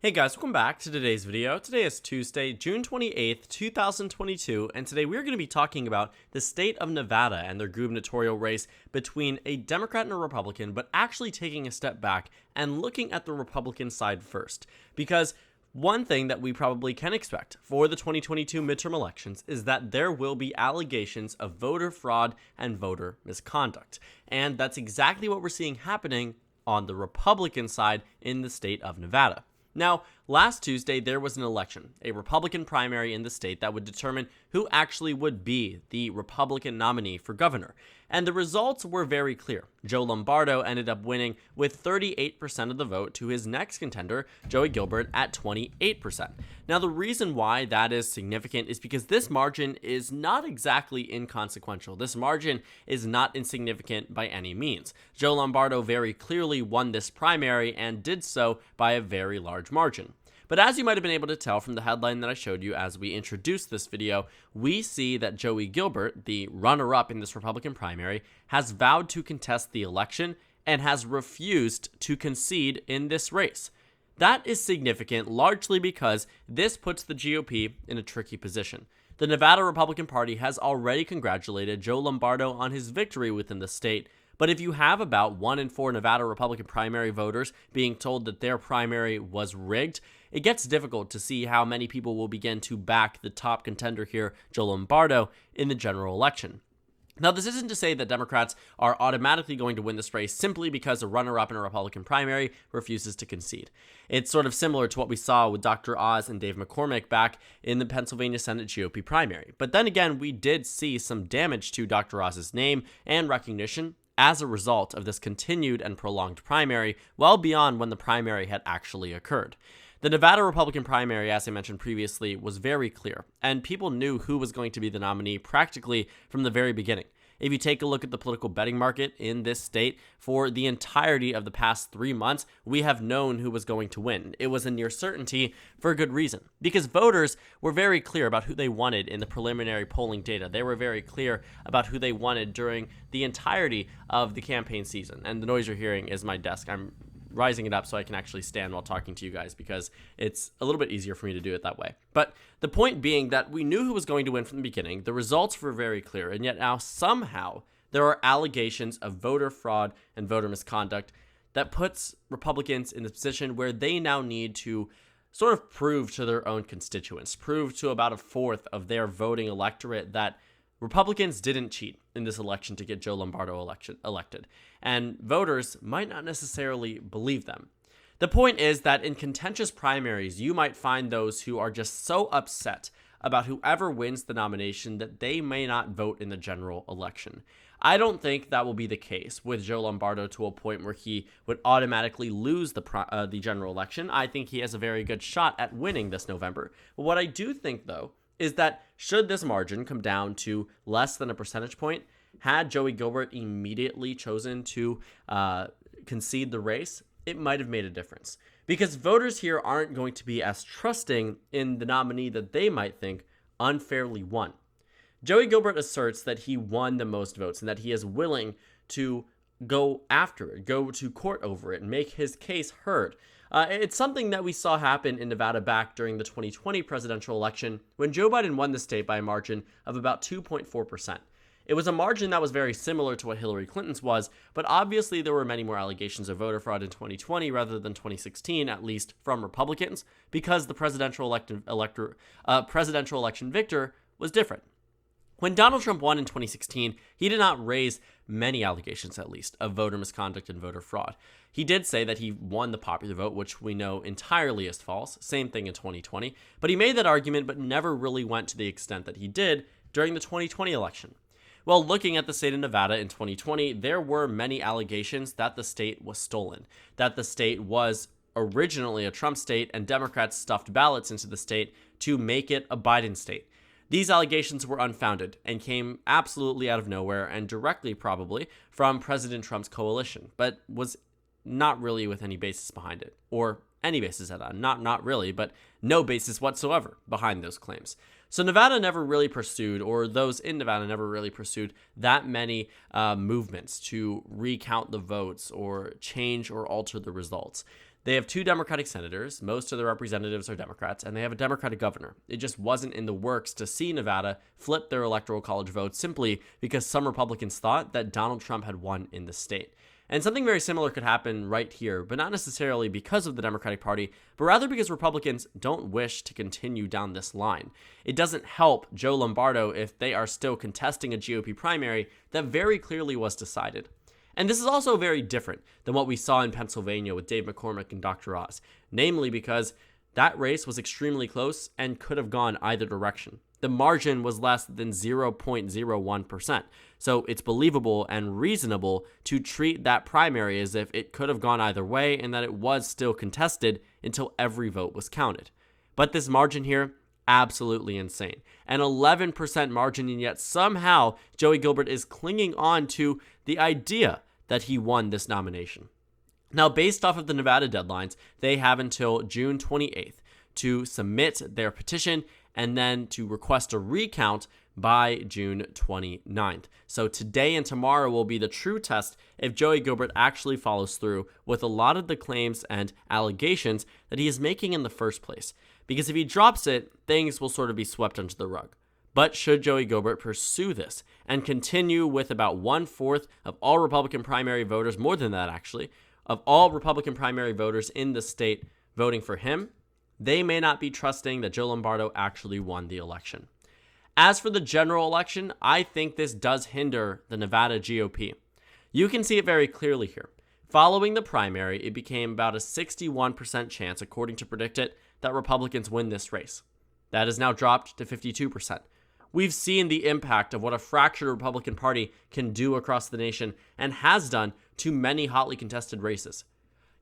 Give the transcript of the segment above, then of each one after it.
Hey guys, welcome back to today's video. Today is Tuesday, June 28th, 2022, and today we're going to be talking about the state of Nevada and their gubernatorial race between a Democrat and a Republican, but actually taking a step back and looking at the Republican side first. Because one thing that we probably can expect for the 2022 midterm elections is that there will be allegations of voter fraud and voter misconduct. And that's exactly what we're seeing happening on the Republican side in the state of Nevada. Now, last Tuesday, there was an election, a Republican primary in the state that would determine who actually would be the Republican nominee for governor. And the results were very clear. Joe Lombardo ended up winning with 38% of the vote to his next contender, Joey Gilbert, at 28%. Now, the reason why that is significant is because this margin is not exactly inconsequential. This margin is not insignificant by any means. Joe Lombardo very clearly won this primary and did so by a very large margin. But as you might have been able to tell from the headline that I showed you as we introduced this video, we see that Joey Gilbert, the runner-up in this Republican primary, has vowed to contest the election and has refused to concede in this race. That is significant largely because this puts the GOP in a tricky position. The Nevada Republican Party has already congratulated Joe Lombardo on his victory within the state, but if you have about 1 in 4 Nevada Republican primary voters being told that their primary was rigged, it gets difficult to see how many people will begin to back the top contender here, Joe Lombardo, in the general election. Now, this isn't to say that Democrats are automatically going to win this race simply because a runner-up in a Republican primary refuses to concede. It's sort of similar to what we saw with Dr. Oz and Dave McCormick back in the Pennsylvania Senate GOP primary. But then again, we did see some damage to Dr. Oz's name and recognition as a result of this continued and prolonged primary, well beyond when the primary had actually occurred. The Nevada Republican primary, as I mentioned previously, was very clear, and people knew who was going to be the nominee practically from the very beginning. If you take a look at the political betting market in this state, for the entirety of the past 3 months, we have known who was going to win. It was a near certainty for a good reason, because voters were very clear about who they wanted in the preliminary polling data. They were very clear about who they wanted during the entirety of the campaign season. And the noise you're hearing is my desk. I'm rising it up so I can actually stand while talking to you guys because it's a little bit easier for me to do it that way. But the point being that we knew who was going to win from the beginning, the results were very clear, and yet now somehow there are allegations of voter fraud and voter misconduct that puts Republicans in the position where they now need to sort of prove to their own constituents, prove to about a fourth of their voting electorate that Republicans didn't cheat in this election to get Joe Lombardo elected, and voters might not necessarily believe them. The point is that in contentious primaries, you might find those who are just so upset about whoever wins the nomination that they may not vote in the general election. I don't think that will be the case with Joe Lombardo to a point where he would automatically lose the general election. I think he has a very good shot at winning this November. But what I do think, though, is that should this margin come down to less than a percentage point, had Joey Gilbert immediately chosen to concede the race, it might have made a difference. Because voters here aren't going to be as trusting in the nominee that they might think unfairly won. Joey Gilbert asserts that he won the most votes and that he is willing to go after it, go to court over it, and make his case heard. It's something that we saw happen in Nevada back during the 2020 presidential election when Joe Biden won the state by a margin of about 2.4%. It was a margin that was very similar to what Hillary Clinton's was, but obviously there were many more allegations of voter fraud in 2020 rather than 2016, at least from Republicans, because the presidential election victor was different. When Donald Trump won in 2016, he did not raise many allegations, at least, of voter misconduct and voter fraud. He did say that he won the popular vote, which we know entirely is false. Same thing in 2020. But he made that argument, but never really went to the extent that he did during the 2020 election. Well, looking at the state of Nevada in 2020, there were many allegations that the state was stolen, that the state was originally a Trump state and Democrats stuffed ballots into the state to make it a Biden state. These allegations were unfounded and came absolutely out of nowhere and directly probably from President Trump's coalition, but was not really with any basis behind it, or any basis at all. Not really, but no basis whatsoever behind those claims. So Nevada never really pursued, or those in Nevada never really pursued that many movements to recount the votes or change or alter the results. They have 2 Democratic senators, most of the representatives are Democrats, and they have a Democratic governor. It just wasn't in the works to see Nevada flip their electoral college vote simply because some Republicans thought that Donald Trump had won in the state. And something very similar could happen right here, but not necessarily because of the Democratic Party, but rather because Republicans don't wish to continue down this line. It doesn't help Joe Lombardo if they are still contesting a GOP primary that very clearly was decided. And this is also very different than what we saw in Pennsylvania with Dave McCormick and Dr. Oz, namely because that race was extremely close and could have gone either direction. The margin was less than 0.01%, so it's believable and reasonable to treat that primary as if it could have gone either way and that it was still contested until every vote was counted. But this margin here, absolutely insane. An 11% margin, and yet somehow Joey Gilbert is clinging on to the idea that he won this nomination. Now, based off of the Nevada deadlines, they have until June 28th to submit their petition and then to request a recount by June 29th. So today and tomorrow will be the true test if Joey Gilbert actually follows through with a lot of the claims and allegations that he is making in the first place. Because if he drops it, things will sort of be swept under the rug. But should Joey Gilbert pursue this and continue with about 1/4 of all Republican primary voters, more than that actually, of all Republican primary voters in the state voting for him, they may not be trusting that Joe Lombardo actually won the election. As for the general election, I think this does hinder the Nevada GOP. You can see it very clearly here. Following the primary, it became about a 61% chance, according to PredictIt, that Republicans win this race. That has now dropped to 52%. We've seen the impact of what a fractured Republican Party can do across the nation and has done to many hotly contested races.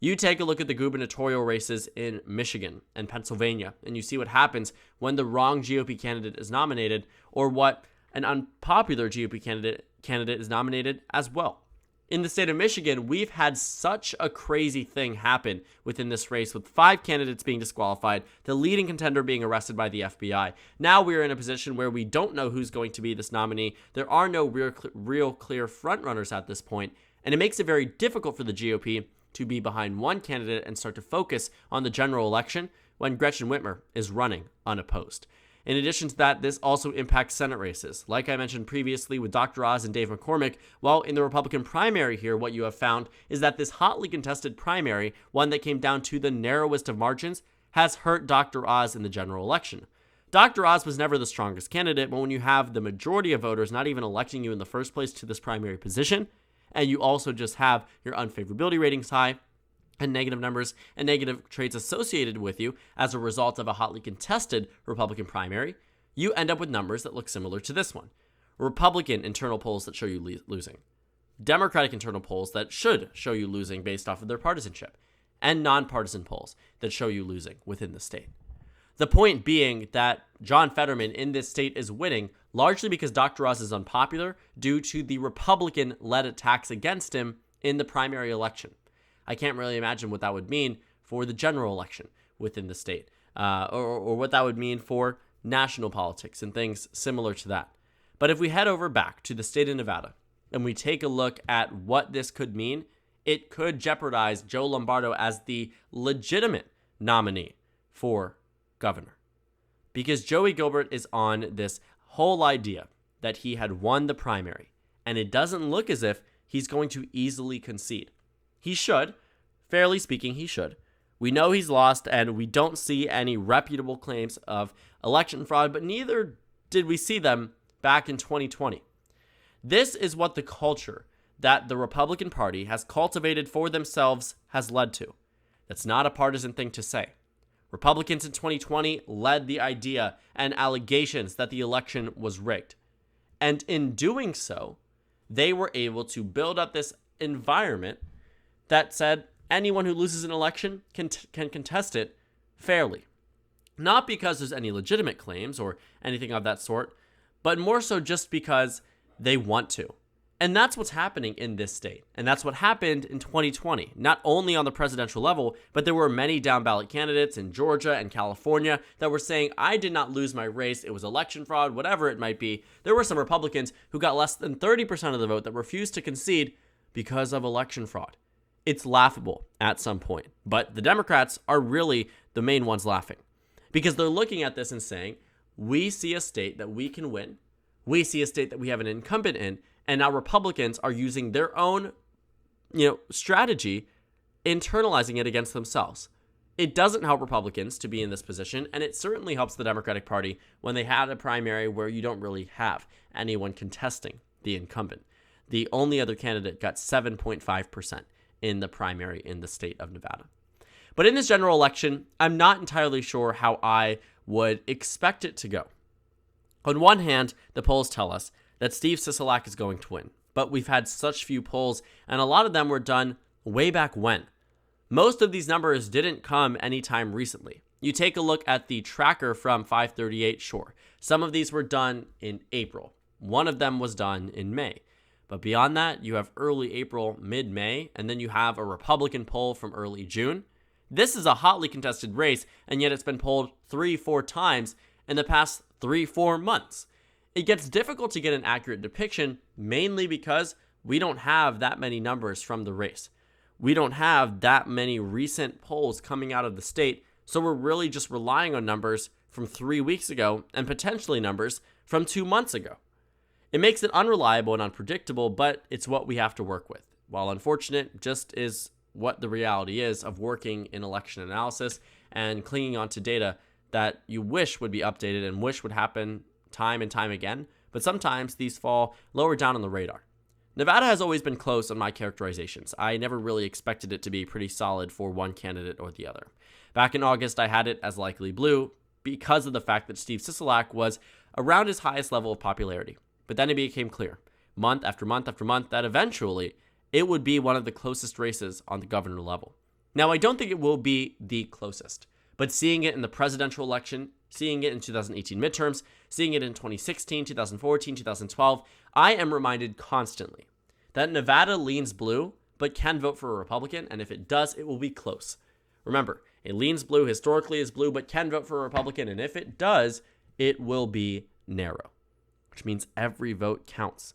You take a look at the gubernatorial races in Michigan and Pennsylvania, and you see what happens when the wrong GOP candidate is nominated, or what an unpopular GOP candidate is nominated as well. In the state of Michigan, we've had such a crazy thing happen within this race, with 5 candidates being disqualified, the leading contender being arrested by the FBI. Now we're in a position where we don't know who's going to be this nominee. There are no real clear frontrunners at this point, and it makes it very difficult for the GOP to be behind one candidate and start to focus on the general election when Gretchen Whitmer is running unopposed. In addition to that, this also impacts Senate races. Like I mentioned previously with Dr. Oz and Dave McCormick, while in the Republican primary here, what you have found is that this hotly contested primary, one that came down to the narrowest of margins, has hurt Dr. Oz in the general election. Dr. Oz was never the strongest candidate, but when you have the majority of voters not even electing you in the first place to this primary position, and you also just have your unfavorability ratings high, and negative numbers and negative traits associated with you as a result of a hotly contested Republican primary, you end up with numbers that look similar to this one. Republican internal polls that show you losing. Democratic internal polls that should show you losing based off of their partisanship. And nonpartisan polls that show you losing within the state. The point being that John Fetterman in this state is winning largely because Dr. Oz is unpopular due to the Republican-led attacks against him in the primary election. I can't really imagine what that would mean for the general election within the state, or what that would mean for national politics and things similar to that. But if we head over back to the state of Nevada and we take a look at what this could mean, it could jeopardize Joe Lombardo as the legitimate nominee for governor. Because Joey Gilbert is on this whole idea that he had won the primary, and it doesn't look as if he's going to easily concede. He should. Fairly speaking, he should. We know he's lost, and we don't see any reputable claims of election fraud, but neither did we see them back in 2020. This is what the culture that the Republican Party has cultivated for themselves has led to. That's not a partisan thing to say. Republicans in 2020 led the idea and allegations that the election was rigged. And in doing so, they were able to build up this environment that said anyone who loses an election can contest it fairly. Not because there's any legitimate claims or anything of that sort, but more so just because they want to. And that's what's happening in this state. And that's what happened in 2020, not only on the presidential level, but there were many down ballot candidates in Georgia and California that were saying, I did not lose my race, it was election fraud, whatever it might be. There were some Republicans who got less than 30% of the vote that refused to concede because of election fraud. it's laughable at some point. But the Democrats are really the main ones laughing because they're looking at this and saying, we see a state that we can win. We see a state that we have an incumbent in, and now Republicans are using their own, strategy, internalizing it against themselves. It doesn't help Republicans to be in this position, and it certainly helps the Democratic Party when they had a primary where you don't really have anyone contesting the incumbent. The only other candidate got 7.5% in the primary in the state of Nevada. But in this general election, I'm not entirely sure how I would expect it to go. On one hand, the polls tell us that Steve Sisolak is going to win, but we've had such few polls, and a lot of them were done way back when. Most of these numbers didn't come anytime recently. You take a look at the tracker from FiveThirtyEight, sure. Some of these were done in April. One of them was done in May. But beyond that, you have early April, mid-May, and then you have a Republican poll from early June. This is a hotly contested race, and yet it's been polled 3-4 times in the past 3-4 months. It gets difficult to get an accurate depiction, mainly because we don't have that many numbers from the race. We don't have that many recent polls coming out of the state, so we're really just relying on numbers from 3 weeks ago and potentially numbers from 2 months ago. It makes it unreliable and unpredictable, but it's what we have to work with. While unfortunate, just is what the reality is of working in election analysis and clinging on to data that you wish would be updated and wish would happen time and time again, but sometimes these fall lower down on the radar. Nevada has always been close on my characterizations. I never really expected it to be pretty solid for one candidate or the other. Back in August, I had it as likely blue because of the fact that Steve Sisolak was around his highest level of popularity. But then it became clear, month after month after month, that eventually it would be one of the closest races on the governor level. Now, I don't think it will be the closest, but seeing it in the presidential election, seeing it in 2018 midterms, seeing it in 2016, 2014, 2012, I am reminded constantly that Nevada leans blue, but can vote for a Republican, and if it does, it will be close. Remember, it leans blue, historically is blue, but can vote for a Republican, and if it does, it will be narrow, which means every vote counts.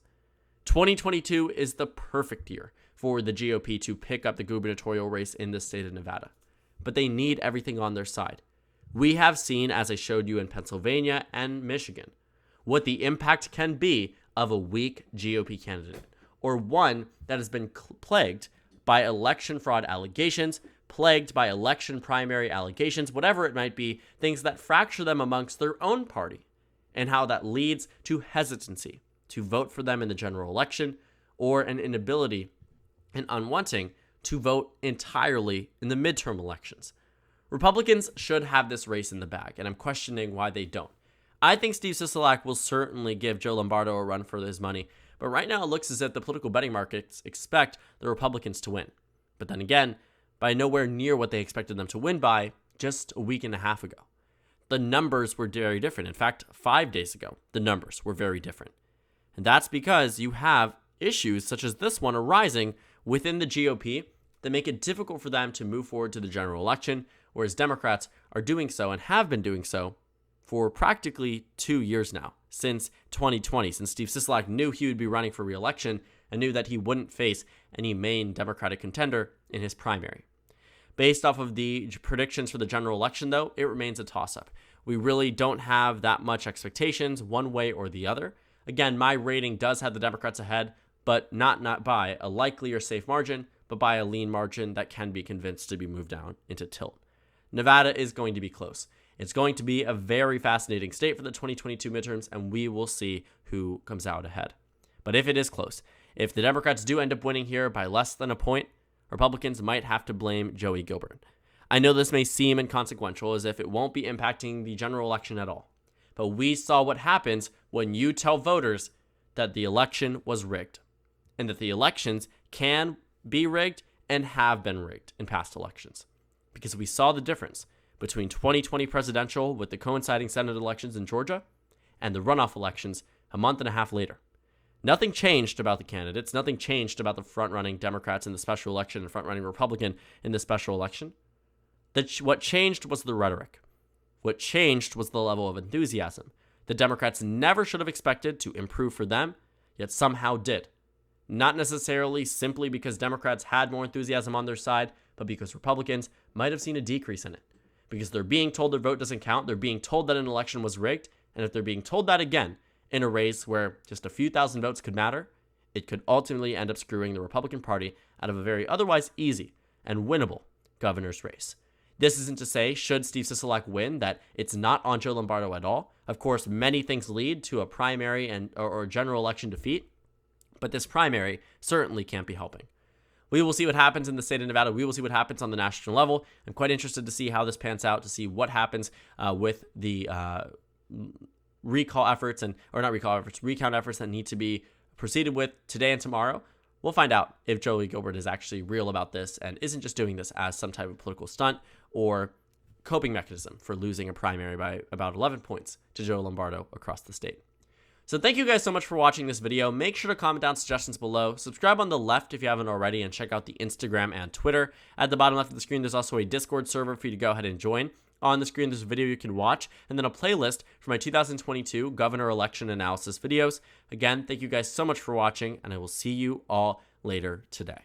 2022 is the perfect year for the GOP to pick up the gubernatorial race in the state of Nevada, but they need everything on their side. We have seen, as I showed you in Pennsylvania and Michigan, what the impact can be of a weak GOP candidate, or one that has been plagued by election fraud allegations, plagued by election primary allegations, whatever it might be, things that fracture them amongst their own party, and how that leads to hesitancy to vote for them in the general election, or an inability and unwanting to vote entirely in the midterm elections. Republicans should have this race in the bag, and I'm questioning why they don't. I think Steve Sisolak will certainly give Joe Lombardo a run for his money, but right now it looks as if the political betting markets expect the Republicans to win. But then again, by nowhere near what they expected them to win by just a week and a half ago. The numbers were very different. In fact, 5 days ago, the numbers were very different. And that's because you have issues such as this one arising within the GOP that make it difficult for them to move forward to the general election, whereas Democrats are doing so and have been doing so for practically 2 years now, since 2020, since Steve Sisolak knew he would be running for re-election and knew that he wouldn't face any main Democratic contender in his primary. Based off of the predictions for the general election, though, it remains a toss-up. We really don't have that much expectations one way or the other. Again, my rating does have the Democrats ahead, but not by a likely or safe margin, but by a lean margin that can be convinced to be moved down into tilt. Nevada is going to be close. It's going to be a very fascinating state for the 2022 midterms, and we will see who comes out ahead. But if it is close, if the Democrats do end up winning here by less than a point, Republicans might have to blame Joey Gilburn. I know this may seem inconsequential, as if it won't be impacting the general election at all. But we saw what happens when you tell voters that the election was rigged, and that the elections can be rigged and have been rigged in past elections. Because we saw the difference between 2020 presidential with the coinciding Senate elections in Georgia and the runoff elections a month and a half later. Nothing changed about the candidates. Nothing changed about the front-running Democrats in the special election and front-running Republican in the special election. What changed was the rhetoric. What changed was the level of enthusiasm. The Democrats never should have expected to improve for them, yet somehow did. not necessarily simply because Democrats had more enthusiasm on their side, but because Republicans might have seen a decrease in it. Because they're being told their vote doesn't count, they're being told that an election was rigged, and if they're being told that again in a race where just a few thousand votes could matter, it could ultimately end up screwing the Republican Party out of a very otherwise easy and winnable governor's race. This isn't to say, should Steve Sisolak win, that it's not on Joe Lombardo at all. Of course, many things lead to a primary or general election defeat, but this primary certainly can't be helping. We will see what happens in the state of Nevada. We will see what happens on the national level. I'm quite interested to see how this pans out, to see what happens with the recount efforts that need to be proceeded with today and tomorrow. We'll find out if Jolie Gilbert is actually real about this and isn't just doing this as some type of political stunt or coping mechanism for losing a primary by about 11 points to Joe Lombardo across the state. So thank you guys so much for watching this video. Make sure to comment down suggestions below. Subscribe on the left if you haven't already, and check out the Instagram and Twitter. At the bottom left of the screen, there's also a Discord server for you to go ahead and join. On the screen, there's a video you can watch, and then a playlist for my 2022 governor election analysis videos. Again, thank you guys so much for watching, and I will see you all later today.